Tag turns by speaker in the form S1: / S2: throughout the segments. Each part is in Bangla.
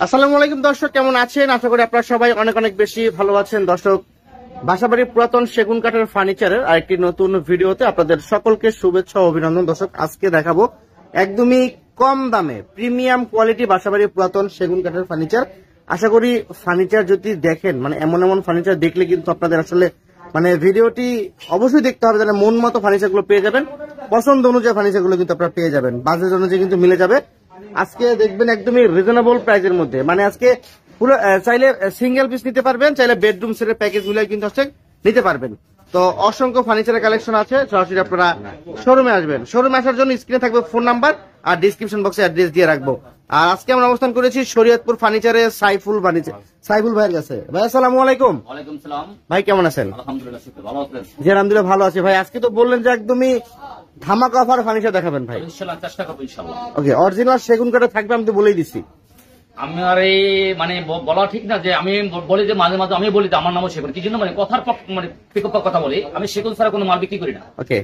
S1: আসসালামু আলাইকুম দর্শক, কেমন আছেন? আশা করি আপনারা সবাই অনেক অনেক বেশি ভালো আছেন। দর্শক, বাসাবাড়ির পুরাতন সেগুন কাঠের ফার্নিচারের আরেকটি নতুন ভিডিওতে আপনাদের সকলকে শুভেচ্ছা ও অভিনন্দন। দর্শক, আজকে দেখাবো একদমই কম দামে প্রিমিয়াম কোয়ালিটি বাসাবাড়ির পুরাতন সেগুন কাঠের ফার্নিচার। আশা করি ফার্নিচার যদি দেখেন, মানে এমন এমন ফার্নিচার দেখলে কিন্তু আপনাদের আসলে মানে ভিডিওটি অবশ্যই দেখতে হবে, তাহলে মন মতো ফার্নিচার গুলো পেয়ে যাবেন, পছন্দ অনুযায়ী ফার্নিচার গুলো কিন্তু আপনারা পেয়ে যাবেন, বাজেট অনুযায়ী কিন্তু মিলে যাবে। আজকে দেখবেন একদমই রিজনেবল প্রাইসের মধ্যে, মানে আজকে পুরো চাইলে সিঙ্গেল পিস নিতে পারবেন, চাইলে বেডরুম সেটের প্যাকেজ গুলো কিন্তু হচ্ছে নিতে পারবেন। তো অসংখ্য ফার্নিচারের কালেকশন আছে, সরাসরি আপনারা শোরুমে আসবেন। শোরুমে আসার জন্য স্ক্রিনে থাকবে ফোন নাম্বার আর ডিসক্রিপশন বক্সে অ্যাড্রেস দিয়ে রাখবো। আর আজকে আমরা অবস্থান করেছি শরীয়তপুর ফার্নিচারে সাইফুল ফার্নিচার, সাইফুল ভাইয়ের কাছে। ভাই আসসালামু আলাইকুম।
S2: ওয়ালাইকুম সালাম।
S1: ভাই কেমন আছেন?
S2: আলহামদুলিল্লাহ, ভালো আছেন?
S1: জি আলহামদুলিল্লাহ ভালো আছি। ভাই আজকে তো বললেন যে একদমই ধামাকা অফার ফার্নিচার দেখাবেন ভাই।
S2: ইনশাআল্লাহ চেষ্টা করব ইনশাআল্লাহ।
S1: ওকে, অরিজিনাল সেগুন কাঠে থাকবে, আমি তো বলেই দিছি।
S2: আমি আর এই মানে বলা ঠিক না যে আমি বলি যে মাঝে মাঝে আমি বলি যে আমার নামও সেগুন, কি জন্য মানে কথার মানে পিকআপ কথা বলি, আমি সেগুন ছাড়া কোনো মাল বিক্রি করি না।
S1: ওকে,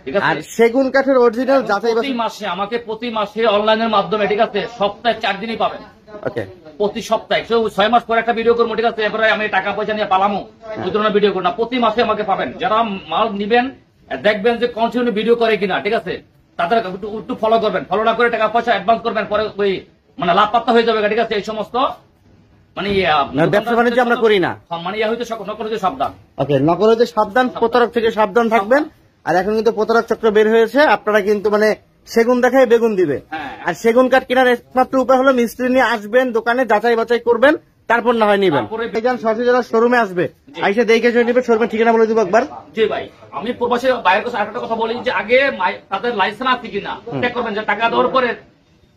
S2: ঠিক
S1: আর
S2: আছে।
S1: সেগুন কাঠের অরিজিনাল যাচাই
S2: প্রতি মাসে আমাকে প্রতি মাসে অনলাইনের মাধ্যমে, ঠিক আছে, সপ্তাহে 4 দিনই পাবেন।
S1: ওকে,
S2: প্রতি সপ্তাহে 6 মাস পরে একটা ভিডিও করবো, ঠিক আছে, এরপরে আমি টাকা পয়সা নিয়ে পালামো ওই ধরনের ভিডিও করবো না, প্রতি মাসে আমাকে পাবেন। যারা মাল নিবেন দেখবেন যে কন্টিনিউ ভিডিও করে কিনা, ঠিক আছে, তাদের একটু ফলো করবেন, ফলো না করে টাকা পয়সা অ্যাডভান্স করবেন, পরে ওই মানে লাভ পাত্তা হয়ে যাবে, ঠিক আছে। এই সমস্ত মানে
S1: ব্যবসা বাণিজ্য আমরা করি না,
S2: মানে হয়তো নকল হইতে সাবধান।
S1: ওকে, নকল হইতে সাবধান, প্রতারক থেকে সাবধান থাকবেন। আর এখন কিন্তু প্রতারক চক্র বের হয়েছে, আপনারা কিন্তু মানে সেগুন দেখায় বেগুন দিবে। আর সেগুন কাঠ কেনার একমাত্র উপায় হলো মিস্ত্রি নিয়ে আসবেন দোকানে, যাচাই বাছাই করবেন, তারপর না হয় নিবেন। সরাসরি যারা শোরুমে আসবে আইসা দেখে শুনে নিবে। শোরুমের ঠিকানা বলে দিব একবার।
S2: জি ভাই, আমি প্রবাসী বাইরের কাছে আরেকটা কথা বলি যে আগে তাদের লাইসেন্স আছে কিনা চেক করবেন, যে টাকা দেওয়ার পরে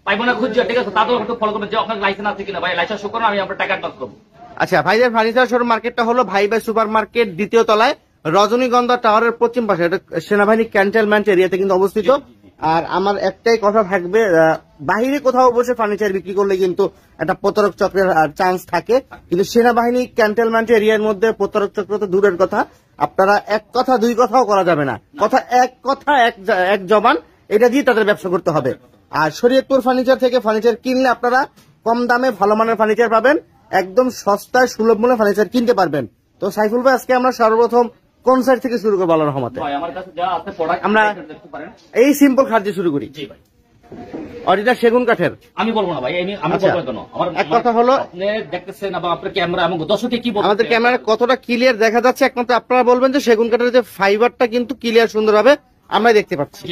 S2: পাইবো না খুঁজছে, ঠিক আছে, তাদের একটু ফলো করবেন যে আপনার লাইসেন্স আছে কিনা। ভাই লাইসেন্স শো করুন, আমি আপনার টাকা অ্যাডভান্স করবো।
S1: আচ্ছা, ভাইদের ফার্নিচার শোরুম মার্কেটটা হলো ভাই ভাই সুপার মার্কেট, দ্বিতীয় তলায়, রজনীগন্ধা টাওয়ারের পশ্চিম পাশে, এটা সেনাবাহিনী ক্যান্টনমেন্ট এরিয়াতে কিন্তু অবস্থিত। আর আমার একটাই কথা থাকবে, বাহিরে কোথাও বসে ফার্নিচার বিক্রি করলে কিন্তু একটা প্রতারক চক্রের চান্স থাকে, কিন্তু সেনাবাহিনী ক্যান্টনমেন্ট এরিয়ার মধ্যে প্রতারক চক্র তো দূরের কথা, আপনারা এক কথা দুই কথাও করা যাবে না, কথা এক জবান, এটা দিয়ে তাদের ব্যবসা করতে হবে। আর শরীয়তপুর ফার্নিচার থেকে ফার্নিচার কিনলে আপনারা কম দামে ভালো মানের ফার্নিচার পাবেন, একদম সস্তায় সুলভ মূল্যে ফার্নিচার কিনতে পারবেন। তো সাইফুল ভাই, আজকে আমরা সর্বপ্রথম কোন সাইড থেকে শুরু করবো আল্লাহর রহমতে?
S2: আমার কাছে যা আছে প্রোডাক্ট
S1: আমরা
S2: দেখতে পারেন।
S1: এই সিম্পল খাট দিয়ে শুরু করি।
S2: জি ভাই,
S1: অরিজিনাল সেগুন কাঠের
S2: আমি বলবো না ভাই, আমি বলবো কেন? আমার
S1: এক কথা হলো,
S2: আপনি দেখতেছেন বা আপনার ক্যামেরা এবং দর্শকে কি বলছেন,
S1: আমাদের ক্যামেরা কতটা ক্লিয়ার দেখা যাচ্ছে একমাত্র আপনারা বলবেন যে সেগুন কাঠের যে ফাইবারটা কিন্তু ক্লিয়ার সুন্দর হবে, আমরাই দেখতে পাচ্ছি।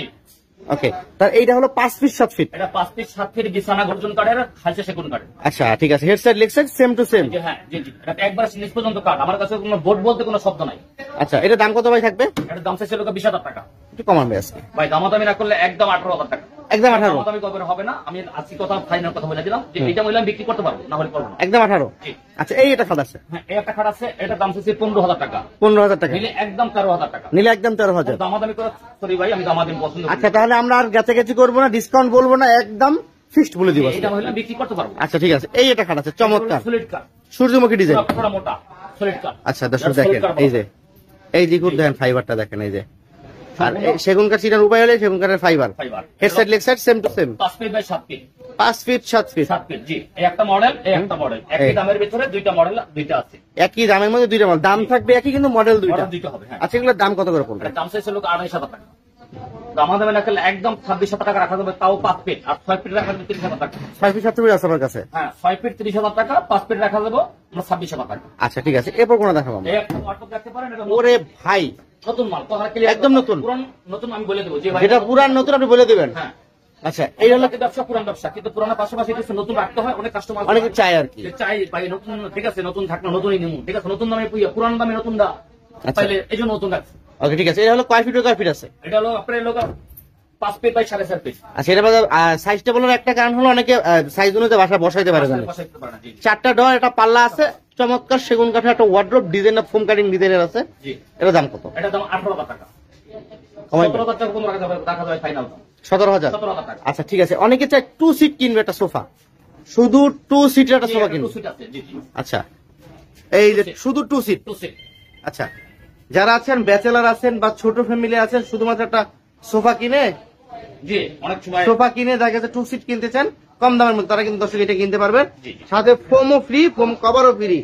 S1: ওকে, তার এইটা হলো 5 ফিট 7 ফিট।
S2: এটা 5 ফিট 7 ফিট বিছানা গর্জন কাঠের, হালকা সেগুন কাঠের।
S1: আচ্ছা ঠিক আছে, head side leg side same to same.
S2: হ্যাঁ জি জি, এটা একবার নিচ পর্যন্ত কাঠ, আমার কাছে কোনো বোর্ড বলতে কোনো শব্দ নাই।
S1: আচ্ছা, এটা দাম কত ভাই থাকবে?
S2: এটা দাম চাইছিল 20,000 টাকা।
S1: একটু কমাবে আজকে
S2: ভাই, দামাদামি না করলে একদম 18,000 টাকা।
S1: একদম 18?
S2: দামাদামি করবে হবে না, আমি আজকে কথা ফাইনাল কথা বলে দিলাম যে এটা মূল্য আমি বিক্রি করতে পারবো, না হলে করবো না।
S1: একদম 18?
S2: জি।
S1: আচ্ছা, এটা খাট আছে?
S2: হ্যাঁ, এই একটা খাট আছে, এটা দাম চাইছে 15,000 টাকা।
S1: 15,000 টাকা
S2: নিলে একদম 13,000 টাকা।
S1: নিলে একদম 13,000।
S2: দামাদামি করে সরি ভাই, আমি দামাদামি পছন্দ করি।
S1: আচ্ছা, তাহলে আমরা আর গাছাগাছি করবো না, ডিসকাউন্ট বলবো না, একদম ফিক্সড বলে দিব।
S2: এটা মূল্য বিক্রি করতে পারবো।
S1: আচ্ছা ঠিক আছে, এই এটা খাট আছে চমৎকার,
S2: সলিড কাঠ,
S1: সূর্যমুখী ডিজাইন,
S2: পুরো মোটা সলিড কাঠ।
S1: আচ্ছা দর্শক দেখেন, এই যে খুব দেখেন ফাইবারটা দেখেন, এই যে। আর সেগুন কাঠ চিনার উপায় হলে সেগুন কাঠের fibre, head side leg side same to same.
S2: 5 feet by 7 feet.
S1: 5 feet 7 feet.
S2: 7 feet ji. এই একটা মডেল, এই একটা মডেল, একই দামের ভিতরে দুইটা মডেল, দুইটা আছে।
S1: একই দামের মধ্যে দুইটা মডেল, দাম থাকবে একই কিন্তু মডেল দুইটা
S2: হবে। হ্যাঁ,
S1: আচ্ছা, এগুলোর দাম কত করে পড়বে?
S2: দাম চাইছে লোক 28,000 টাকা। দামাদামি না করলে একদম 26,000 টাকা রাখা যাবে, তাও 5 ফিট। আর 6 ফিট রাখা যাবে 30,000 টাকা।
S1: 6 ফিট 7 ফিট আছে আমার কাছে।
S2: হ্যাঁ, 6 ফিট 30,000 টাকা, 5 ফিট রাখা যাবে 26,000 টাকা।
S1: আচ্ছা ঠিক আছে, এরপর কোন দেখাবো?
S2: এই একটা ওয়ার্ডরোব দেখতে পারেন, এটা
S1: ওরে ভাই
S2: নতুন মাল, কথা ক্লিয়ার,
S1: একদম নতুন।
S2: পুরান নতুন আমি বলে দেব যে ভাই,
S1: যেটা পুরান নতুন আপনি বলে দিবেন।
S2: হ্যাঁ,
S1: আচ্ছা, এই হলো
S2: ব্যবসা, পুরান ব্যবসা, কিন্তু পুরানোর পাশাপাশি কিছু নতুন রাখতে হয়। অনেক কাস্টমার
S1: অনেকে চাই আর কি,
S2: চাই ভাই নতুন, ঠিক আছে, নতুন থাকলে নতুনই নিমু, ঠিক আছে, নতুন দামে পুরান দামে নতুন দা পাইলে এই জন্য নতুন রাখছে।
S1: ওকে ঠিক আছে, এটা হলো কয় ফিট কয় ফিট আছে?
S2: এটা হলো আপনার লোক 5 ফিট বাই 4.5 ফিট।
S1: আচ্ছা, এটা সাইজটা বলার একটা কারণ হলো অনেকে সাইজ অনুযায়ী বাসা বসাইতে পারে না। 4টা ডোর, একটা পাল্লা আছে, চমৎকার সেগুন কাঠের একটা ওয়ার্ডরোব, ডিজাইন ফোম কাটিং ডিজাইনের আছে। এটার দাম কত?
S2: এটার দাম 18,000 টাকা। 17,000 টাকা কম রাখা যাবে ফাইনাল দাম
S1: 17,000। আচ্ছা ঠিক আছে, অনেকে চায় 2 সিট কিনবে একটা সোফা, শুধু 2 সিটের একটা সোফা কিনবে। আচ্ছা, এই যে শুধু 2 সিট। আচ্ছা, যারা আছেন ব্যাচেলার আছেন বা ছোট ফ্যামিলি আছেন, শুধুমাত্র একটা সোফা কিনে,
S2: জি, অনেক সময়
S1: সোফা কিনে দেখা যাচ্ছে 2 সিট কিনতে চান, কম দামের মধ্যে তারা কিন্তু দর্শক এটা কিনতে পারবেন।
S2: জি।
S1: সাথে ফোমও ফ্রি, ফোম কভারও ফ্রি,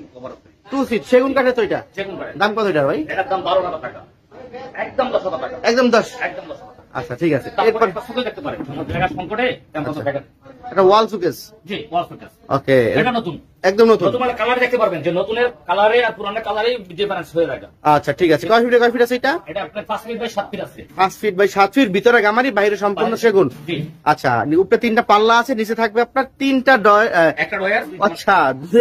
S1: 2 সিট সেগুন কাঠের তো এটা।
S2: সেগুন কাঠের।
S1: দাম কত এটার ভাই?
S2: এটার দাম 12,000 টাকা, একদম 10,000 টাকা,
S1: একদম 10।
S2: একদম 10,000 টাকা।
S1: আচ্ছা ঠিক আছে।
S2: তারপর
S1: এরপর
S2: একটা সুকেস দেখতে পারেন, আমার জায়গা সংকটে তেমন তো দেখেন।
S1: এটা ওয়াল সুকেস।
S2: জি, ওয়াল সুকেস।
S1: ওকে,
S2: এটা নতুন,
S1: একদম নতুন।
S2: নতুন মানে কালার দেখতে পারবেন যে নতুনের কালারে আর পুরানের কালারে ডিফারেন্স হয়ে থাকে।
S1: আচ্ছা ঠিক আছে। কয় ফিট আছে এটা?
S2: এটা আপনার 5 ফিট বাই 7 ফিট আছে।
S1: 5 ফিট বাই 7 ফিট, ভিতরে গামারি, বাইরে সম্পূর্ণ সেগুন।
S2: জি।
S1: আচ্ছা, উপরে 3টা পাল্লা আছে, নিচে থাকবে আপনার 3টা
S2: একটা ডয়ার।
S1: আচ্ছা,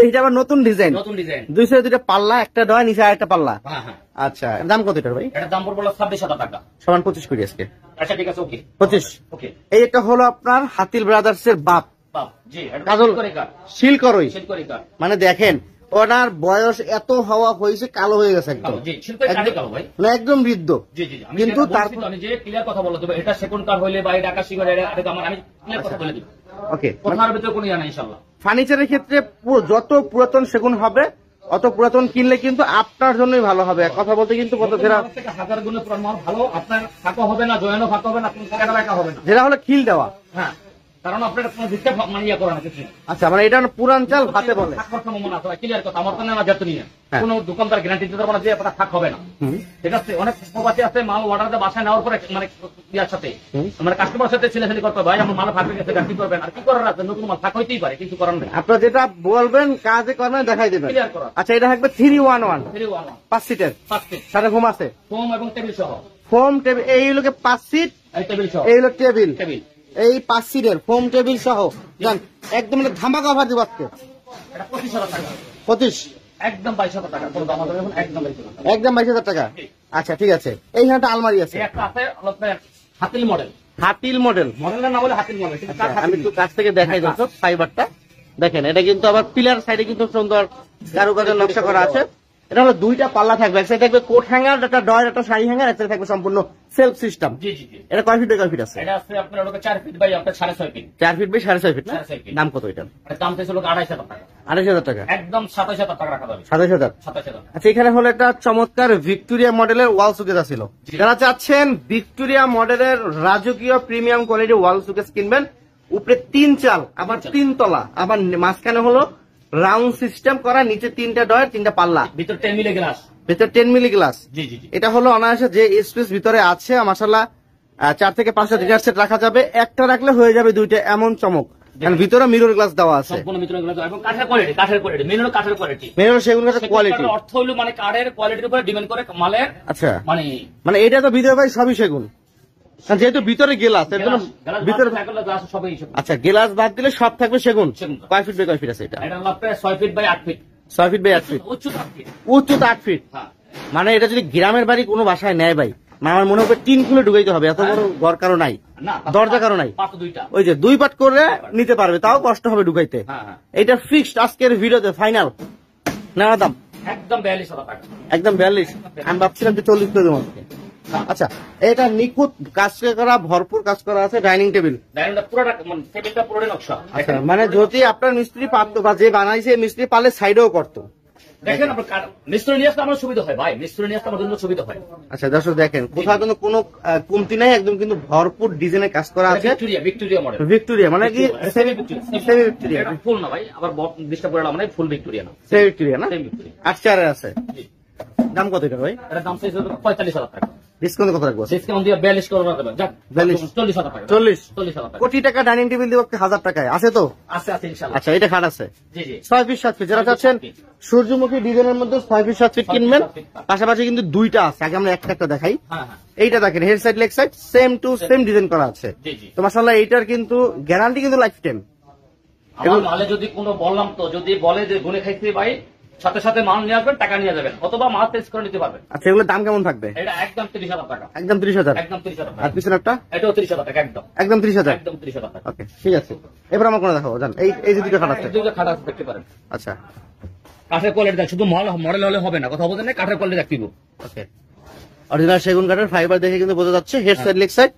S1: এটা আবার নতুন ডিজাইন।
S2: নতুন ডিজাইন।
S1: দুই সাইডে 2টা পাল্লা, একটা ডয়, নিচে আরেকটা পাল্লা।
S2: হ্যাঁ হ্যাঁ।
S1: আচ্ছা, দাম কত এটার ভাই?
S2: এটার দাম পড়বে 26,000 টাকা।
S1: সমান 25 কোটি আজকে।
S2: আচ্ছা ঠিক আছে, ওকে
S1: 25।
S2: ওকে।
S1: এই একটা হলো আপনার হাতিল ব্রাদার্স এর বাপ
S2: বাহ, জি, এটা
S1: কাজল
S2: শিলকরিকা।
S1: শিলকরই।
S2: শিলকরিকা।
S1: মানে দেখেন ওনার বয়স এত হওয়া হয়েছে, কালো হয়ে গেছে একদম,
S2: জি, শিলকরিকা কাঠে কালো ভাই।
S1: মানে একদম বৃদ্ধ।
S2: জি জি জি। আমি
S1: কিন্তু
S2: যেটা
S1: তার
S2: বলছি তো, আমি যে ক্লিয়ার কথা বলে দেবো, এটা সেকেন্ড কার হইলে বা এটা আকাশি করে এটা আমার, আমি ক্লিয়ার কথা বলে দিব।
S1: ওকে,
S2: কথার ভিতরে কোনো ইয়া নাই ইনশাআল্লাহ।
S1: ফার্নিচারের ক্ষেত্রে যত পুরাতন সেগুন হবে অত পুরাতন কিনলে কিন্তু আপনার জন্যই ভালো হবে। কথা বলতে কিন্তু কত ফেরা
S2: মানুষ থেকে হাজার গুণে পুরান মাল ভালো, আপনার ফাঁকা হবে না, জয়েনও ফাঁকা হবে না, কোন টাকা একা হবে না।
S1: যেটা হলো খিল দেওয়া।
S2: হ্যাঁ, কারণ আপনার কোনো দিকটা মানে ইয়া করা না কিছু।
S1: আচ্ছা, মানে এটা পুরান চাল ভাতে বলে।
S2: থাক করার সম্ভাবনা আছে, ক্লিয়ার কথা। আমার তো না যেত নিয়ে
S1: হ্যাঁ।
S2: কোনো দোকানদার গ্যারান্টি দিতে পারবে না যে আপনার থাক হবে না। ঠিক আছে, অনেক প্রবাসী আছে মাল অর্ডার দিয়ে বাসায় নেওয়ার পরে মানে ইয়ার সাথে মানে কাস্টমার সাথে ছেলেছেলে করতে হবে, ভাই আমার মাল ফাঁকা গেছে, কি করবেন? আর কি করার আছে, নতুন মাল ফাঁকা হইতেই পারে, কিছু করার নেই।
S1: আপনার যেটা বলবেন কাজে করবেন, দেখাই দেবেন।
S2: ক্লিয়ার করা।
S1: আচ্ছা, এটা থাকবে 311
S2: 311
S1: 5 সিটের,
S2: 5 ফিট
S1: সাথে ঘুম আছে,
S2: ফোম এবং টেবিল সহ।
S1: Foam table. এই লোকে 5 সিট,
S2: এই টেবিল সহ।
S1: এই হলো টেবিল,
S2: টেবিল
S1: এই 5 সিটের ফোম টেবিল সহ। জান একদম মানে ধামাকা অফার দিব আজকে।
S2: এটা 25,000 টাকা,
S1: 25,
S2: একদম 22,000 টাকা। কোনো দাম হবে না, একদম 22,000 টাকা।
S1: একদম 22,000 টাকা। আচ্ছা ঠিক আছে। এইখানে একটা আলমারি আছে,
S2: এই একটা আছে আপনার হাতিল মডেল।
S1: হাতিল মডেল।
S2: মডেলের নাম হলো হাতিল মডেল, কিন্তু তার
S1: আমি
S2: হাতিল
S1: একটু কাছ থেকে দেখাই দর্শক ফাইবারটা দেখেন। এটা কিন্তু আবার পিলার সাইডে কিন্তু সুন্দর কারুকাজের নকশা করা আছে। এটা হলো 2টা পাল্লা থাকবে, এক সাইডে থাকবে কোট হ্যাঙ্গার, একটা ডয়ার, একটা শাড়ি হ্যাঙ্গার, এক সাইডে থাকবে সম্পূর্ণ সেলফ সিস্টেম।
S2: জি জি জি।
S1: এটা কয় ফিট বাই কয় ফিট আছে?
S2: এটা আছে আপনার 4 ফিট বাই আপনার 6.5 ফিট।
S1: 4 ফিট বাই 6.5 ফিট না?
S2: 6.5 ফিট।
S1: দাম কত এটা?
S2: এটা দাম চাইছিল 28,000 টাকা,
S1: 28,000 টাকা,
S2: একদম 27,000 টাকা রাখা যাবে।
S1: 27,000।
S2: 27,000।
S1: আচ্ছা, এখানে হলো একটা চমৎকার ভিক্টোরিয়া মডেলের ওয়াল সুকেস ছিল। যারা চাচ্ছেন ভিক্টোরিয়া মডেলের রাজকীয় প্রিমিয়াম কোয়ালিটি ওয়াল সুকেস কিনবেন, উপরে 3 চাল, আবার 3 তলা, আবার মাঝখানে হলো রাউন্ড সিস্টেম করা, নিচে 3টা ডয়ার, 3টা পাল্লা,
S2: ভিতর 10 মিলি গ্লাস।
S1: ভেতরে 10 মিলি গ্লাস।
S2: জি জি জি।
S1: এটা হলো অনায়াসে যে স্পেস ভিতরে আছে মাশাআল্লাহ 4 থেকে 5টা ডিনার সেট রাখা যাবে, একটা রাখলে হয়ে যাবে 2টা, এমন চমক। কারণ ভিতরে মিরর গ্লাস দেওয়া আছে,
S2: সম্পূর্ণ ভিতরে গ্লাস এবং কাঠের কোয়ালিটি, কাঠের কোয়ালিটি, মেন হলো কাঠের কোয়ালিটি।
S1: মিরর সেগুন কাঠের কোয়ালিটি।
S2: অর্থ হলো মানে কাঠের কোয়ালিটির উপরে ডিপেন্ড করে মালের
S1: আচ্ছা,
S2: মানে
S1: মানে এটা তো ভিতরে ভাই সবই সেগুন, কারণ যেহেতু ভিতরে গ্লাস, এর জন্য ভিতরে।
S2: গ্লাস সবই হিসাব।
S1: আচ্ছা, গ্লাস বাদ দিলে সব থাকবে সেগুন।
S2: সেগুন।
S1: কয় ফিট বাই কয় ফিট আছে এটা?
S2: এটা হলো আপনার 6 feet by 8 feet.
S1: 6 feet by 8 feet,
S2: উচ্চতা 8 ফিট।
S1: উচ্চতা 8 ফিট।
S2: হ্যাঁ।
S1: মানে এটা যদি গ্রামের বাড়ি কোনো বাসায় নেয় ভাই, মানে আমার মনে হবে টিন খুলে ঢুকাইতে হবে, এত বড় ঘর কারো নাই,
S2: না
S1: দরজা কারো নাই।
S2: পাঁচ দুইটা।
S1: ওই যে 2 পাট করে নিতে পারবে, তাও কষ্ট হবে ঢুকাইতে।
S2: হ্যাঁ হ্যাঁ।
S1: এটা ফিক্সড আজকের ভিডিওতে ফাইনাল নেওয়া দাম
S2: একদম 42,000 টাকা।
S1: একদম 42। আমি ভাবছিলাম যে 40 করে দেবো আজকে। আচ্ছা, এটা নিখুঁত কাজ করা, ভরপুর কাজ করা আছে ডাইনিং টেবিল।
S2: ডাইনিংটা পুরোটা মানে টেবিলটা পুরোটাই নকশা।
S1: আচ্ছা, মানে যদি আপনার মিস্ত্রি পারতো বা যে বানাইছে মিস্ত্রি পারলে সাইডেও করতো।
S2: দেখেন আপনার মিস্ত্রি নিয়ে আসলে আমার সুবিধা হয় ভাই, মিস্ত্রি নিয়ে আসলে আমার জন্য সুবিধা হয়।
S1: আচ্ছা দর্শক দেখেন, কোথাও কিন্তু কোনো কমতি নাই, একদম কিন্তু ভরপুর ডিজাইনের কাজ করা আছে।
S2: Victoria model.
S1: ভিক্টোরিয়া মানে কি? Semi Victoria.
S2: এটা ফুল না ভাই, আবার ডিস্টার্ব করে মানে ফুল ভিক্টোরিয়া না,
S1: সেমি ভিক্টোরিয়া না?
S2: Semi Victoria.
S1: 8 চারে আছে।
S2: জি।
S1: দাম কত এটা ভাই?
S2: এটার দাম চাইছে 45,000 টাকা।
S1: ডিসকাউন্ট কত রাখবো?
S2: ডিসকাউন্ট দিয়ে 42 করে দেবে। যাক
S1: 42
S2: 40,000 টাকা।
S1: 40,000
S2: টাকা।
S1: কোটি টাকা ডাইনিং টেবিল দিব 1000 টাকায়, আছে তো?
S2: আছে আছে ইনশাআল্লাহ।
S1: আচ্ছা, এটা খাট আছে
S2: জি জি।
S1: 6 ফিট 7 ফিট। যারা চাচ্ছেন সূর্যমুখী ডিজাইনের মধ্যে 6 ফিট 7 ফিট কিনবেন, পাশাপাশি কিন্তু 2টা আছে। আগে আমরা একটা দেখাই।
S2: হ্যাঁ হ্যাঁ।
S1: এইটা দেখেন, head side leg side same to same design করা আছে।
S2: জি জি।
S1: তো মাশাআল্লাহ এইটার কিন্তু গ্যারান্টি কিন্তু লাইফ টাইম।
S2: আমার মালে যদি কোনো বললাম তো, যদি বলে যে গুনে খাইতে ভাই, সাথে সাথে মাল নিয়ে আসবেন, টাকা নিয়ে যাবেন, অথবা মাল টেস্ট করে নিতে পারবেন।
S1: আচ্ছা, এগুলোর দাম কেমন থাকবে?
S2: এটা একদম 30,000 টাকা।
S1: একদম 30,000।
S2: একদম 30,000
S1: আর
S2: টাকা।
S1: পিছনে একটা
S2: এটাও 30,000 টাকা। একদম
S1: একদম 30,000।
S2: একদম 30,000 টাকা।
S1: ওকে ঠিক আছে। এবার আমার কোনো দেখাবো, জান এই যে দুটো খাট আছে।
S2: দুইটা খাট আছে, দেখতে পারেন।
S1: আচ্ছা
S2: কাঠের কোয়ালিটি দেখ, শুধু মডেল হলে হবে না, কথা বলতে নেই, কাঠের কোয়ালিটি দেখতে দিব।
S1: ওকে, অরিজিনাল সেগুন কাঠের ফাইবার দেখে কিন্তু বোঝা যাচ্ছে। Head side leg side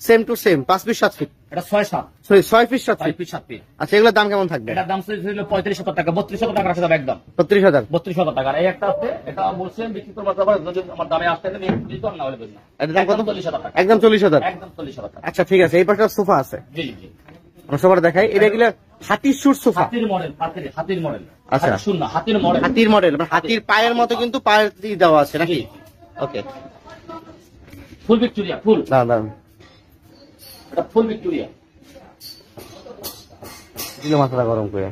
S1: same to same, 5 feet 7 feet,
S2: এটা 6-7
S1: sorry 6 feet 7
S2: 5
S1: feet.
S2: Feet 7 feet.
S1: আচ্ছা, এগুলোর দাম কেমন থাকবে?
S2: এটার দাম ছিল 35,000 টাকা। 32,000 টাকা রাখা যাবে একদম।
S1: 32,000।
S2: 32,000 টাকা। আর এই একটা আছে, এটা বলছেন বিক্রি করবার যাবার, যদি আমার দামে আসতে না দিতে না হলে বুঝনা।
S1: এটার দাম কত?
S2: 40,000 টাকা।
S1: একদম 40,000।
S2: একদম 40,000 টাকা।
S1: আচ্ছা ঠিক আছে। এই পাশে সোফা আছে।
S2: জি জি।
S1: আমরা সোফাটা দেখাই, এটা এগুলো হাতির সুর সোফা।
S2: হাতির মডেল, হাতির মডেল।
S1: আচ্ছা
S2: শুন না, হাতির মডেল,
S1: হাতির মডেল, হাতির পায়ের মতো কিন্তু পায়ের দিয়ে দেওয়া আছে নাকি? ওকে,
S2: ফুল ভিক্টোরিয়া, ফুল,
S1: দাঁড়ান দাঁড়ান,
S2: এটা ফুল ভিক্টোরিয়া।
S1: দিল মাথাটা গরম করে।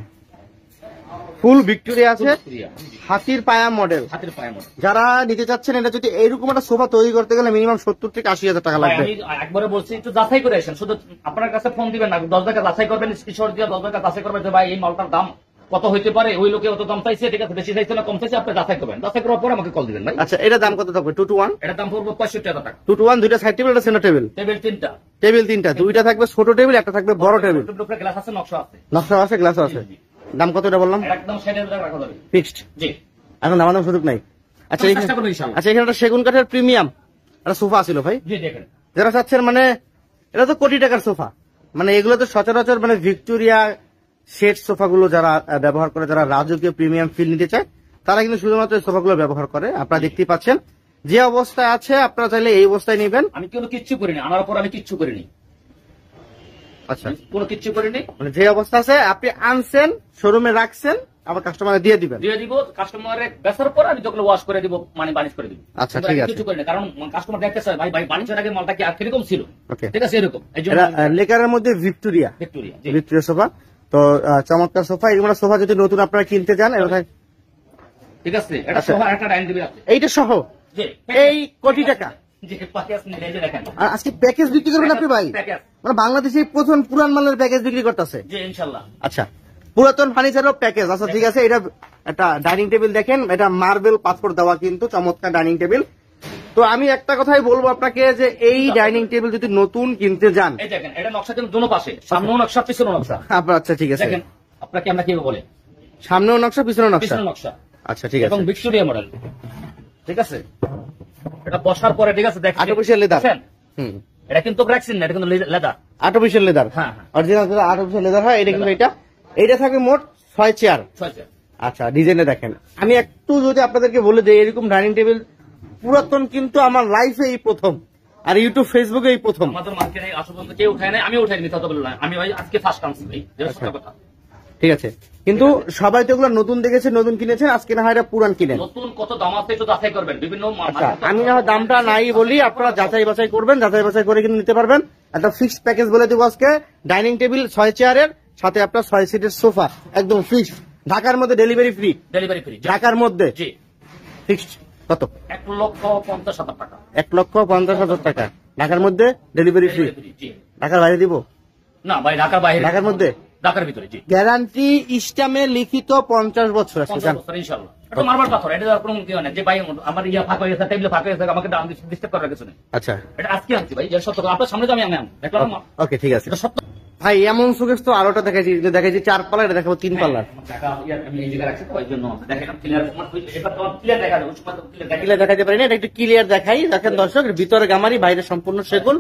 S1: ফুল ভিক্টোরিয়া আছে,
S2: ভিক্টোরিয়া,
S1: হাতির পায়া মডেল।
S2: হাতির পায়ে মডেল।
S1: যারা নিতে চাচ্ছেন, এটা যদি এইরকম একটা সোফা তৈরি করতে গেলে মিনিমাম 70 থেকে 80,000 টাকা লাগবে।
S2: আমি একবারে বলছি একটু যাচাই করে আসেন, শুধু আপনার কাছে ফোন দিবেন না, 10 টাকা যাচাই করবেন, স্ক্রিনশট দিয়ে 10 টাকা যাচাই করবেন যে ভাই এই মালটার দাম কত হইতে পারে, ওই লোকে অত দাম চাইছে, ঠিক আছে, বেশি চাইছে না কম চাইছে, আপনি যাচাই করবেন, যাচাই করার পর আমাকে কল দিবেন ভাই।
S1: আচ্ছা, এটার দাম কত থাকবে? 2 to 1,
S2: এটার দাম পড়বে 65,000 টাকা।
S1: 2 to 1, দুইটা সাইড টেবিল, একটা সেন্টার টেবিল।
S2: টেবিল 3টা,
S1: টেবিল 3টা, দুইটা থাকবে ছোট টেবিল, একটা থাকবে বড় টেবিল।
S2: উপরে গ্লাস আছে, নকশা আছে,
S1: নকশা আছে, গ্লাস আছে। দাম কত এটা বললাম?
S2: একদম 60,000 টাকা রাখা যাবে,
S1: ফিক্সড।
S2: জি,
S1: এখন দামাদাম সুযোগ নাই। আচ্ছা এখানে,
S2: চেষ্টা করবো ইনশাআল্লাহ।
S1: আচ্ছা এখানে একটা সেগুন কাঠের প্রিমিয়াম একটা সোফা ছিল ভাই,
S2: জি দেখেন,
S1: যারা চাচ্ছেন, মানে এটা তো কোটি টাকার সোফা, মানে এগুলো তো সচরাচর মানে ভিক্টোরিয়া সেট সোফাগুলো যারা ব্যবহার করে, যারা রাজকীয় প্রিমিয়াম ফিল নিতে চায়, তারা কিন্তু শুধুমাত্র এই সোফাগুলো ব্যবহার করে। আপনারা দেখতেই পাচ্ছেন যে অবস্থায় আছে, আপনারা চাইলে এই অবস্থায় নেবেন।
S2: আমি কোনো কিচ্ছু করিনি, আনার পর আমি কিচ্ছু করিনি,
S1: আচ্ছা,
S2: কোনো কিচ্ছু করিনি,
S1: মানে যে অবস্থা আছে আপনি আনছেন, শোরুমে রাখছেন, আবার কাস্টমারে দিয়ে দিবেন।
S2: দিয়ে দিব, কাস্টমারে বেচার পর আমি যখন ওয়াশ করে দিব, মানে বানিশ করে দিব।
S1: আচ্ছা,
S2: কিন্তু
S1: ঠিক
S2: আমি
S1: আছে।
S2: কিছু করি না, কারণ কাস্টমার দেখতে চায় ভাই ভাই বানিশের আগে মালটা কি আর কিরকম ছিল,
S1: ওকে,
S2: ঠিক আছে, এরকম। এই জন্য
S1: এটা লেকারের মধ্যে Victoria,
S2: Victoria, ji.
S1: Victoria sofa. তো চমৎকার সোফা, এরকম সোফা যদি নতুন আপনারা কিনতে চান,
S2: ঠিক আছে, এটা
S1: আচ্ছা।
S2: সহ একটা ডাইনিং টেবিল আছে,
S1: এইটা সহ
S2: জি,
S1: এই কোটি টাকা।
S2: জি, প্যাকেজ নিয়ে এই যে দেখেন,
S1: আর আজকে প্যাকেজ বিক্রি করবেন আপনি ভাই?
S2: প্যাকেজ,
S1: মানে বাংলাদেশে প্রথম পুরান মালের প্যাকেজ বিক্রি করতেছে।
S2: জি ইনশাআল্লাহ।
S1: আচ্ছা, পুরাতন ফার্নিচারও প্যাকেজ। আচ্ছা ঠিক আছে, এটা একটা ডাইনিং টেবিল দেখেন, এটা মার্বেল পাথর দেওয়া, কিন্তু চমৎকার ডাইনিং টেবিল। তো আমি একটা কথাই বলবো আপনাকে, যে এই ডাইনিং টেবিল যদি নতুন কিনতে যান,
S2: এই দেখেন, এটা নকশা কিন্তু দুনো পাশে, সামনেও নকশা, পিছনেও নকশা।
S1: আপনার, আচ্ছা ঠিক আছে,
S2: দেখেন আপনাকে আমরা কি বলে,
S1: সামনেও নকশা, পিছনেও নকশা।
S2: পিছনে নকশা,
S1: আচ্ছা ঠিক
S2: এবং
S1: আছে,
S2: ভিক্টোরিয়া মডেল, ঠিক আছে। এটা বসার পরে, ঠিক আছে, দেখেন
S1: আর্টিফিশিয়াল লেদার। হুম,
S2: এটা কিন্তু ব্র্যাক্সিন না, এটা কিন্তু লেদার,
S1: আর্টিফিশিয়াল লেদার।
S2: হ্যাঁ, হ্যাঁ।
S1: অরিজিনাল আর্টিফিশিয়াল লেদার হয় এটা, কিন্তু এইটা থাকবে মোট 6 চেয়ার।
S2: 6
S1: আচ্ছা, ডিজাইনে দেখেন। আমি একটু যদি আপনাদেরকে বলে দিই, এরকম ডাইনিং টেবিল পুরাতন কিন্তু আমার লাইফে এই প্রথম, আর ইউটিউব ফেসবুকে এই প্রথম।
S2: আমাদের মার্কেটে আসল পর্যন্ত কেউ উঠায় নাই, আমি উঠাইনি, মিথ্যা কথা বললাম না, আমি ভাই আজকে ফার্স্ট টাইম ভাই, যেটা সত্য কথা।
S1: ঠিক আছে, কিন্তু সবাই তো এগুলো নতুন দেখেছে, নতুন কিনেছেন, আজকে না হয় এটা পুরান কিনেন।
S2: নতুন কত দাম আছে একটু যাচাই করবেন, বিভিন্ন
S1: আচ্ছা, আমি না হয় দামটা নাই বলি, আপনারা যাচাই বাছাই করবেন, যাচাই বাছাই করে কিন্তু নিতে পারবেন। একটা ফিক্সড প্যাকেজ বলে দিব আজকে, ডাইনিং টেবিল 6 চেয়ারের সাথে আপনার 6 সিটের সোফা, একদম ফিক্সড। ঢাকার মধ্যে ডেলিভারি ফ্রি,
S2: ডেলিভারি ফ্রি,
S1: ঢাকার মধ্যে
S2: জি,
S1: ফিক্সড। কত?
S2: 1,50,000 টাকা,
S1: 1,50,000 টাকা ঢাকার মধ্যে ডেলিভারি ফ্রি।
S2: ডেলিভারি ফ্রি, জি।
S1: ঢাকার বাইরে দিব?
S2: না ভাই, ঢাকার বাইরে,
S1: ঢাকার মধ্যে,
S2: ঢাকার ভিতরে, জি।
S1: গ্যারান্টি ইস্টামে লিখিত 50 বছর আছে।
S2: 50 বছর ইনশাআল্লাহ। এটা মার্বেল পাথর, এটা আর কোনো কিছু না যে ভাই আমার ইয়া ফাঁকা হয়ে গেছে, টেবিলে ফাঁকা হয়ে গেছে, আমাকে দাম ডিস্টার্ব করার কিছু নেই।
S1: আচ্ছা,
S2: এটা আজকে আনছি ভাই, যেটা সত্য কথা, আপনার সামনে তো আমি দেখলাম,
S1: ওকে ঠিক আছে
S2: এটা সত্য
S1: ভাই। এমন সুকেশ তো আরোটা দেখাইছি, এটা দেখাইছি 4 পাল্লা, এটা দেখাবো 3 পাল্লার।
S2: টাকা আমি এই জায়গায় রাখছি তো, ওই জন্য দেখেন ক্লিয়ার, এটা তো ক্লিয়ার দেখা যাবে, উষ্ণতা ক্লিয়ার দেখা
S1: ক্লিয়ার দেখাতে পারি না, এটা একটু ক্লিয়ার দেখাই। দেখেন দর্শক, ভিতরে গামারি, বাইরে সম্পূর্ণ সেগুন,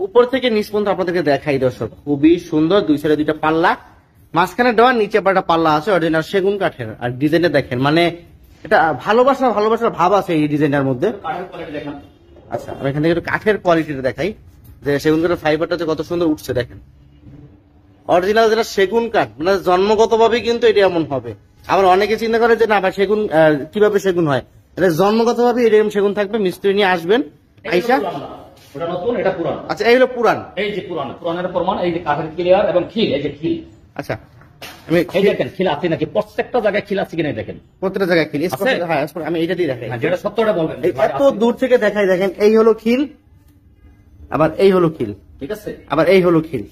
S1: উপর থেকে নিচ পর্যন্ত আপনাদেরকে দেখাই দর্শক। খুবই সুন্দর, দুই সাইডে 2টা পাল্লা, মাঝখানে দেওয়া, নিচে একটা পাল্লা আছে অরিজিনাল সেগুন কাঠের। আর ডিজাইনটা দেখেন, মানে এটা ভালোবাসার ভাব আছে এই ডিজাইনের মধ্যে।
S2: কাঠের কোয়ালিটি দেখেন।
S1: আচ্ছা, আমি এখান থেকে একটু কাঠের কোয়ালিটিটা দেখাই, যে সেগুন কাঠের ফাইবারটা যে কত সুন্দর উঠছে দেখেন। অরিজিনাল যেটা সেগুন কাঠ, মানে জন্মগতভাবে কিন্তু এটা এমন হবে। আবার অনেকে চিন্তা করে যে না ভাই সেগুন কিভাবে সেগুন হয়, এটা জন্মগতভাবে এরকম সেগুন থাকবে। মিস্ত্রি নিয়ে আসবেন আইসা।
S2: ওটা নতুন, এটা পুরানো।
S1: আচ্ছা, এই হলো পুরান,
S2: এই যে পুরানো, পুরানের প্রমাণ, এই যে কাঠের ক্লিয়ার এবং খিল, এই যে খিল।
S1: আচ্ছা আমি
S2: এই দেখেন খিল আছে নাকি, প্রত্যেকটা জায়গায় খিল আছে কিনা দেখেন,
S1: প্রত্যেকটা জায়গায় খিল
S2: আছে?
S1: হ্যাঁ, আমি এটা দিয়ে দেখাই,
S2: যেটা সত্যটা বলবেন,
S1: এই এত দূর থেকে দেখাই। দেখেন, এই হলো খিল, আবার এই হলো খিল,
S2: ঠিক আছে,
S1: আবার এই হলো খিল।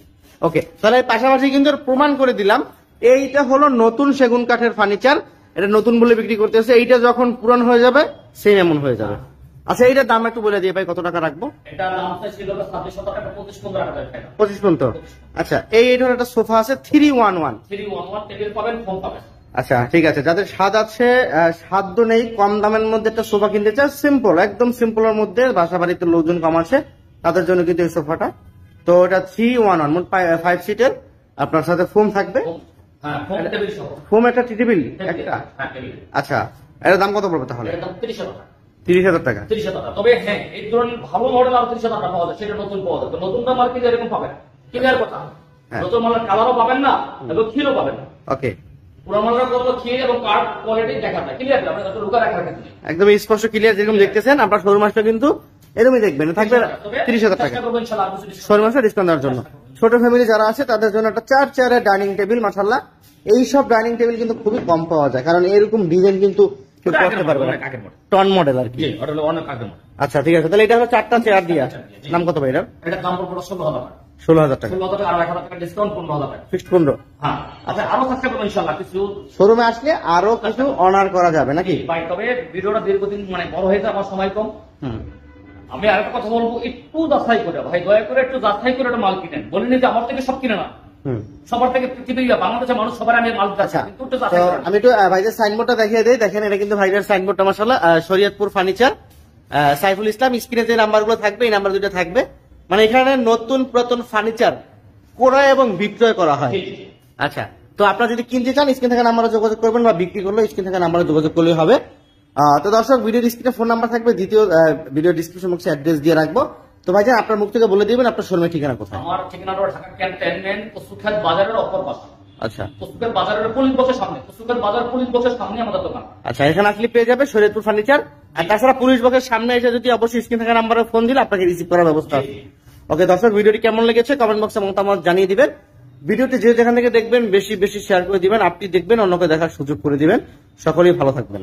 S1: ওকে, তাহলে পাশাপাশি কিন্তু প্রমাণ করে দিলাম। এইটা হলো নতুন সেগুন কাঠের ফার্নিচার, এটা নতুন বলে বিক্রি করতেছে। এইটা যখন পুরান হয়ে যাবে সেম এমন হয়ে যাবে। আচ্ছা, এইটার দাম একটু বলে দিয়ে ভাই, কত টাকা রাখবো?
S2: এটা দাম ছিল 2600 টাকা, 25-15 টাকা।
S1: 25 পর্যন্ত। আচ্ছা, এই ধরনের একটা সোফা আছে 311,
S2: 311 টেবিল পাবেন, ফোন পাবেন।
S1: আচ্ছা ঠিক আছে, যাদের স্বাদ আছে, সাধ্য নেই, কম দামের মধ্যে একটা সোফা কিনতে চায়, সিম্পল, একদম সিম্পলের মধ্যে, বাসা বাড়িতে লোকজন কম আছে, তাদের জন্য কিন্তু এই সোফাটা। তো এটা 311, মোট 5 সিটের, আপনার সাথে ফোম থাকবে,
S2: হ্যাঁ, ফোন টেবিল সহ।
S1: ফোম একটা টেবিল একটা।
S2: হ্যাঁ, টেবিল।
S1: আচ্ছা, এটার দাম কত পড়বে তাহলে?
S2: এর দাম 30,000 টাকা।
S1: 30,000 টাকা।
S2: 30,000 টাকা। তবে হ্যাঁ, এই ধরনের ভালো মডেল আর 30,000 টাকা পাওয়া যায়, সেটা নতুন পাওয়া যায়। তো নতুনটা মার্কেটে এরকম পাবেন, ক্লিয়ার কথা।
S1: হ্যাঁ।
S2: নতুন মালের কালারও পাবেন না এবং ক্ষীরও পাবেন না।
S1: ওকে,
S2: পুরো মালটা কত ক্ষীর এবং কাঠ কোয়ালিটি দেখা যায়, ক্লিয়ার? আপনি যত লুকা রাখার ক্ষেত্রে
S1: একদম স্পষ্ট ক্লিয়ার যেরকম দেখতেছেন। আপনার শোরুম আসলে কিন্তু এরকমই দেখবেন, থাকবে 30,000 টাকা।
S2: চেষ্টা করবো ইনশাআল্লাহ আরো কিছু
S1: শোরুম আসলে ডিসকাউন্ট দেওয়ার জন্য। ছোট ফ্যামিলি যারা আছে তাদের জন্য একটা 4 চেয়ারের ডাইনিং টেবিল, মাশাআল্লাহ এইসব ডাইনিং টেবিল কিন্তু খুবই কম পাওয়া যায়, কারণ এরকম ডিজাইন কিন্তু কেউ
S2: এটা
S1: করতে পারবে না,
S2: অনেক আগের মডেল।
S1: টন মডেল আর কি।
S2: জি, ওটা হলো অনেক আগের মডেল।
S1: আচ্ছা ঠিক আছে, তাহলে এটা হলো 4টা চেয়ার দিয়া। নাম কত ভাই এটার?
S2: এটার দাম পড়বে 16,000 টাকা।
S1: 16,000 টাকা
S2: 16,000 টাকা আর 1,000 টাকা ডিসকাউন্ট, 15,000 টাকা।
S1: ফিক্সড 15।
S2: হ্যাঁ, আচ্ছা আরো চেষ্টা করবো ইনশাআল্লাহ কিছু।
S1: শোরুমে আসলে আরো কিছু অনার করা যাবে নাকি?
S2: ভাই তবে ভিডিওটা দীর্ঘদিন মানে বড় হয়েছে, আমার সময় কম।
S1: হুম,
S2: আমি আরেকটা কথা বলবো, একটু যাচাই করে ভাই, দয়া করে একটু যাচাই করে একটা মাল কিনেন। বলিনি যে আমার থেকে সব কিনে না,
S1: হুম।
S2: সবার থেকে পৃথিবী বাংলাদেশের মানুষ সবার আমি মাল দিচ্ছি,
S1: আচ্ছা,
S2: কিন্তু একটু
S1: তো
S2: যাচাই করেন।
S1: আমি একটু ভাইদের সাইনবোর্ডটা দেখিয়ে দিই। দেখেন এটা কিন্তু ভাইদের সাইনবোর্ডটা মাশাআল্লাহ, শরীয়তপুর ফার্নিচার, সাইফুল ইসলাম। স্ক্রিনে যে নাম্বারগুলো থাকবে এই নাম্বার দুটো থাকবে। মানে এখানে নতুন পুরাতন ফার্নিচার ক্রয় এবং বিক্রয় করা হয়।
S2: জি, জি, জি।
S1: আচ্ছা, তো আপনারা যদি কিনতে চান স্ক্রিন থেকে নাম্বারে যোগাযোগ করবেন, বা বিক্রি করলে স্ক্রিন থেকে নাম্বারে যোগাযোগ করলেই হবে। তো দর্শক, ভিডিও ডিসক্রিপশনে ফোন নাম্বার থাকবে, দ্বিতীয় ভিডিও ডিসক্রিপশন বক্সে অ্যাড্রেস দিয়ে রাখবো। তো ভাইজান আপনার মুখ থেকে বলে দিবেন আপনার শোরুমের ঠিকানা কোথায়?
S2: আমার ঠিকানাটা ঢাকা ক্যান্টনমেন্ট কচুখাত বাজারের অপর পাশে,
S1: আচ্ছা
S2: কচুখাত বাজারের পুলিশ বক্সের সামনে, কচুখাত বাজার পুলিশ বক্সের সামনে আমাদের দোকান।
S1: আচ্ছা, এখানে আসলে পেয়ে যাবে শরীয়তপুর ফার্নিচার। আর তাছাড়া পুলিশ বক্সের সামনে এসে যদি অবশ্যই স্ক্রিন থাকা নাম্বারে ফোন দিলে আপনাকে রিসিভ করার ব্যবস্থা আছে। ওকে দর্শক, ভিডিওটি কেমন লেগেছে কমেন্ট বক্সে মতামত জানিয়ে দিবেন। ভিডিওটি যে যেখান থেকে দেখবেন বেশি বেশি শেয়ার করে দিবেন, আপনি দেখবেন অন্যকে দেখার সুযোগ করে দিবেন। সকলেই ভালো থাকবেন।